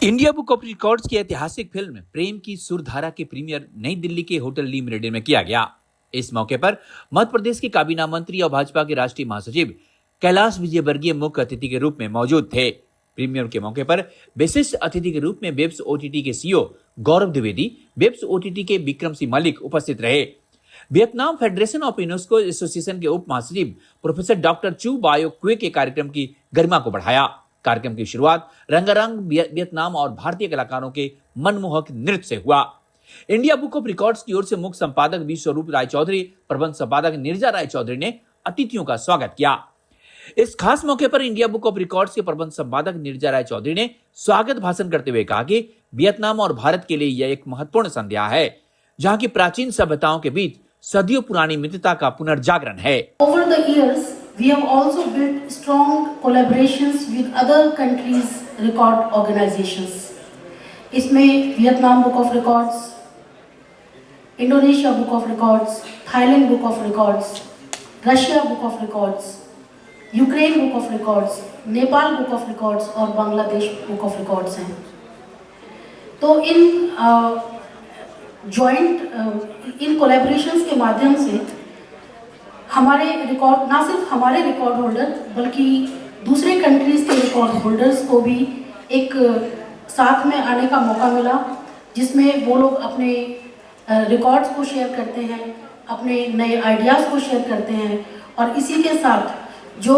India book of records की ऐतिहासिक film प्रेम की सुरधारा के प्रीमियर नई दिल्ली के होटल ली मेरिडियन में किया गया। इस मौके पर मध्य प्रदेश के काबीना मंत्री और भाजपा के राष्ट्रीय महासचिव कैलाश विजयवर्गीय मुख्य अतिथि के रूप में मौजूद थे। प्रीमियर के मौके पर विशिष्ट अतिथि के रूप में वेब्स ओटीटी के CEO Gaurav Dwivedi, webs OTT के विक्रम सिंह मलिक उपस्थित रहे। Vietnam federation of UNESCO association के उप महासचिव प्रोफेसर डॉक्टर चू बायो क्वे के कार्यक्रम की गरिमा को बढ़ाया। कार्यक्रम की शुरुआत रंगारंग वियतनाम और भारतीय कलाकारों के मनमोहक नृत्य से हुआ। इंडिया बुक ऑफ रिकॉर्ड्स की ओर से मुख्य संपादक बी स्वरूप राय चौधरी, प्रबंध संपादक नीरजा राय चौधरी ने अतिथियों का स्वागत किया। इस खास मौके पर इंडिया बुक ऑफ रिकॉर्ड्स के प्रबंध संपादक नीरजा राय चौधरी ने स्वागत भाषण करते हुए कहा कि वियतनाम और भारत के लिए यह एक महत्वपूर्ण संध्या है, जहां की प्राचीन सभ्यताओं के बीच सदियों पुरानी मित्रता का पुनर्जागरण है। Over the years, we have also built strong collaborations with other countries' record organizations. इसमें Vietnam book of records, Indonesia book of records, Thailand book of records, Russia book of records, Ukraine book of records, Nepal book of records और Bangladesh book of records हैं। तो इन collaborations के माध्यम से हमारे record, ना सिर्फ हमारे रिकॉर्ड होल्डर बल्कि दूसरे कंट्रीज के रिकॉर्ड होल्डर्स को भी एक साथ में आने का मौका मिला, जिसमें वो लोग अपने रिकॉर्ड्स को शेयर करते हैं, अपने नए आइडियाज़ को शेयर करते हैं और इसी के साथ जो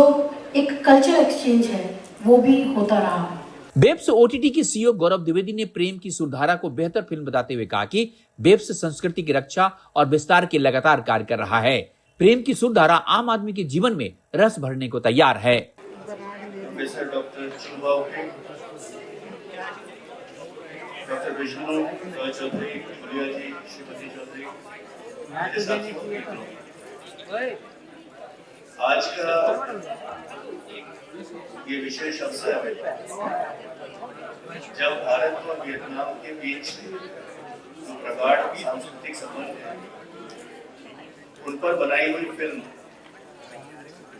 एक कल्चर एक्सचेंज है वो भी होता रहा। वेब्स ओटीटी के सीईओ गौरव द्विवेदी ने प्रेम की सुरधारा को बेहतर फिल्म बताते हुए कहा कि वेब्स संस्कृति की रक्षा और विस्तार के लगातार कार्य कर रहा है। प्रेम की सुरधारा आम आदमी के जीवन में रस भरने को तैयार है। प्रोफेसर डॉक्टर चुबाओ के, डॉक्टर विष्णु चौधरी, गुलिया जी, श्रीमती चौधरी, मेरे साथियों, आज का ये विशेष अवसर है जब भारत और वियतनाम के बीच जो प्रगाढ़ सांस्कृतिक संबंध है, उन पर बनाई हुई फिल्म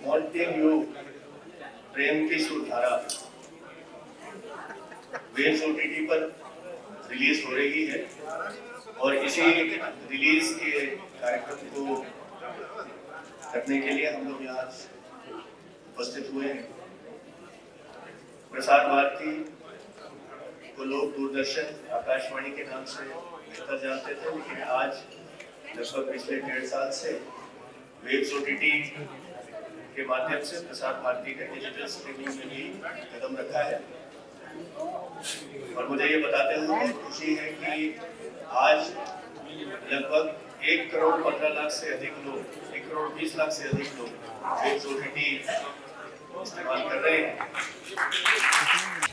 वांटिंग यू प्रेम की सुरधारा वेब्स ओटीटी पर रिलीज हो रही है और इसी रिलीज के कार्यक्रम को करने के लिए हम लोग यहाँ उपस्थित हुए हैं। प्रसार भारती को लोग दूरदर्शन, आकाशवाणी के नाम से बेहतर जानते थे, लेकिन आज लगभग पिछले 1.5 साल से वेब्स ओटीटी के माध्यम से प्रसार भारती का डिजिटल स्ट्रीमिंग में भी कदम रखा है। और मुझे ये बताते हुए खुशी है कि आज लगभग 1 करोड़ 15 लाख से अधिक लोग, 1 करोड़ 20 लाख से अधिक लोग वेब्स ओटीटी इस्तेमाल कर रहे हैं।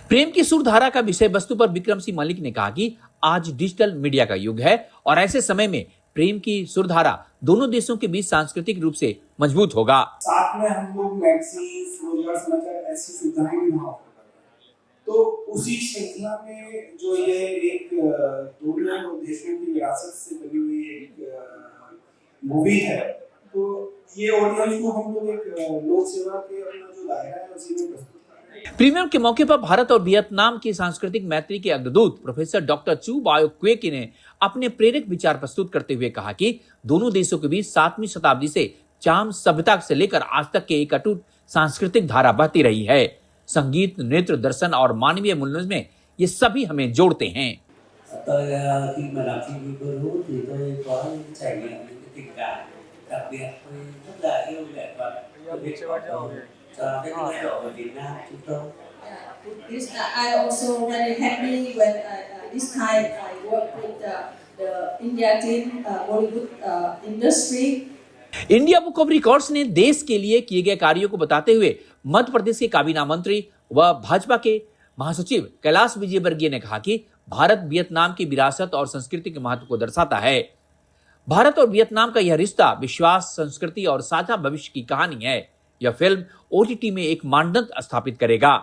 प्रेम की सुरधारा का विषय वस्तु पर विक्रम सिंह मलिक ने कहा कि आज डिजिटल मीडिया का युग है और ऐसे समय में प्रेम की सुरधारा दोनों देशों के बीच सांस्कृतिक रूप से मजबूत होगा। साथ में हम लोग मैगजीन्स, रोजगार समाचार ऐसी सुविधाएं भी वहाँ ऑफर कर रहे हैं। तो उसी श्रृंखला में जो ये एक दोनों देशों की विरासत से बनी हुई एक मूवी है, तो ये ऑडियंस को हम लोग एक लोक सेवा के अपना जो दायरा है उसी में प्रस्तुत कर रहे हैं। प्रीमियर के मौके पर भारत और वियतनाम की सांस्कृतिक मैत्री के अग्रदूत प्रोफेसर डॉक्टर चू बायो क्वे ने अपने प्रेरक विचार प्रस्तुत करते हुए कहा कि दोनों देशों के बीच 7वीं शताब्दी से चाम सभ्यता से लेकर आज तक के एक अटूट सांस्कृतिक धारा बहती रही है। संगीत, नृत्य, दर्शन और मानवीय मूल्यों में ये सभी हमें जोड़ते हैं। Khi mà làm phim với Bollywood thì tôi có trải nghiệm những cái tình cảm đặc biệt, tôi rất là yêu nghệ thuật, tôi biết cho cái lễ hội ở Việt Nam chúng tôi. I also very happy when this time I work with the India team Bollywood industry. India book of records ने देश के लिए किए गए कार्यों को बताते हुए मध्य प्रदेश के काबीना मंत्री व भाजपा के महासचिव कैलाश विजयवर्गीय ने कहा कि भारत वियतनाम की विरासत और संस्कृति के महत्व को दर्शाता है। भारत और वियतनाम का यह रिश्ता विश्वास, संस्कृति और साझा भविष्य की कहानी है। यह फिल्म ओटीटी में एक मानदंड स्थापित करेगा।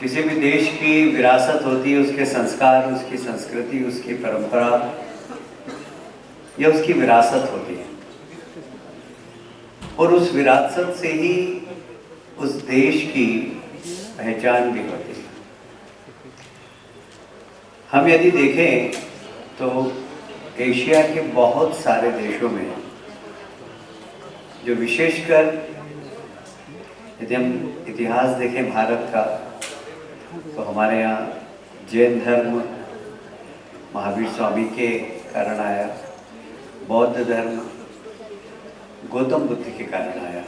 किसी भी देश की विरासत होती है, उसके संस्कार, उसकी संस्कृति, उसकी परंपरा, यह उसकी विरासत होती है और उस विरासत से ही उस देश की पहचान भी होती है। हम यदि देखें तो एशिया के बहुत सारे देशों में जो विशेषकर यदि हम इतिहास देखें भारत का, तो हमारे यहाँ जैन धर्म महावीर स्वामी के कारण आया, बौद्ध धर्म गौतम बुद्ध के कारण आया।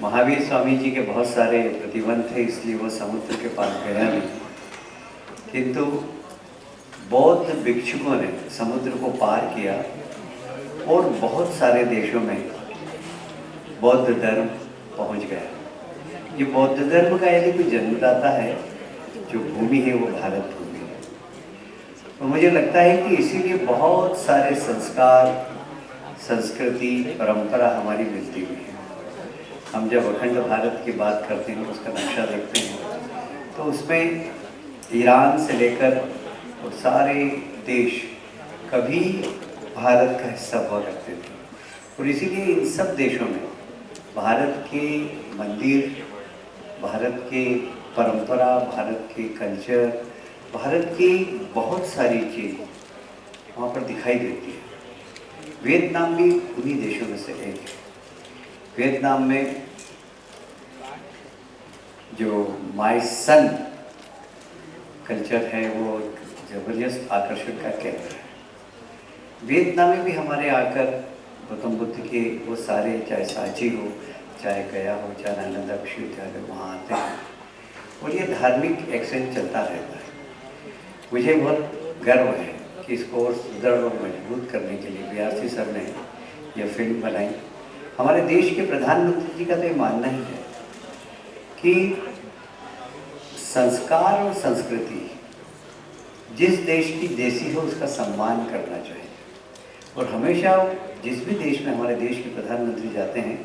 महावीर स्वामी जी के बहुत सारे प्रतिबंध थे, इसलिए वो समुद्र के पास गया नहीं, किंतु बौद्ध भिक्षुकों ने समुद्र को पार किया और बहुत सारे देशों में बौद्ध धर्म पहुंच गया। ये बौद्ध धर्म का यदि कोई जन्मदाता है, जो भूमि है वो भारत भूमि है। तो मुझे लगता है कि इसीलिए बहुत सारे संस्कार, संस्कृति, परंपरा हमारी मिलती हुई है। हम जब अखंड भारत की बात करते हैं, उसका नक्शा देखते हैं, तो उसमें ईरान से लेकर और सारे देश कभी भारत का हिस्सा हुआ करते थे, और इसीलिए इन सब देशों में भारत के मंदिर, भारत के परंपरा, भारत के कल्चर, भारत की बहुत सारी चीज़ वहाँ पर दिखाई देती है। वियतनाम भी उन्हीं देशों में से एक है। वियतनाम में जो माय सन कल्चर है वो जबरदस्त आकर्षण का केंद्र है। वियतनाम में भी हमारे आकर गौतम बुद्ध के वो सारे, चाहे सांची हो, चाहे गया हो, चाहे नालंदा विश्वविद्यालय, वहाँ आते हैं और ये धार्मिक एक्सचेंज चलता रहता है। मुझे बहुत गर्व है कि इसको और सुदृढ़ और मजबूत करने के लिए बीआरसी सर ने यह फिल्म बनाई। हमारे देश के प्रधानमंत्री जी का तो ये मानना ही है कि संस्कार और संस्कृति जिस देश की देसी हो उसका सम्मान करना चाहिए, और हमेशा जिस भी देश में हमारे देश के प्रधानमंत्री जाते हैं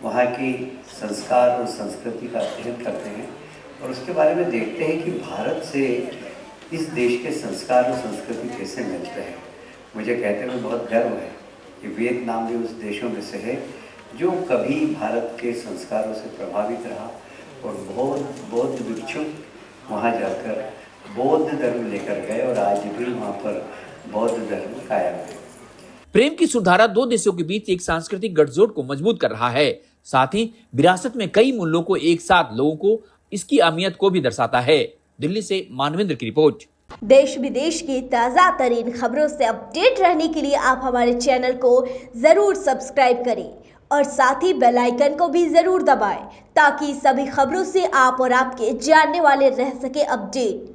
वहाँ की संस्कार और संस्कृति का अध्ययन करते हैं और उसके बारे में देखते हैं कि भारत से इस देश के संस्कार और संस्कृति कैसे मिलते हैं। मुझे कहते हुए बहुत गर्व है कि वियतनाम भी उस देशों में से है जो कभी भारत के संस्कारों से प्रभावित रहा, और बौद्ध भिक्षुक वहाँ जाकर बौद्ध धर्म लेकर गए और आज भी वहाँ पर बौद्ध धर्म कायम है। प्रेम की सुरधारा दो देशों के बीच एक सांस्कृतिक गठजोड़ को मजबूत कर रहा है, साथ ही विरासत में कई मूल्यों को एक साथ लोगों को इसकी अहमियत को भी दर्शाता है। दिल्ली से मानवेंद्र की रिपोर्ट। देश विदेश की ताज़ा तरीन खबरों से अपडेट रहने के लिए आप हमारे चैनल को जरूर सब्सक्राइब करें और साथ ही बेल आइकन को भी जरूर दबाएं ताकि सभी खबरों से आप और आपके जानने वाले रह सके अपडेट।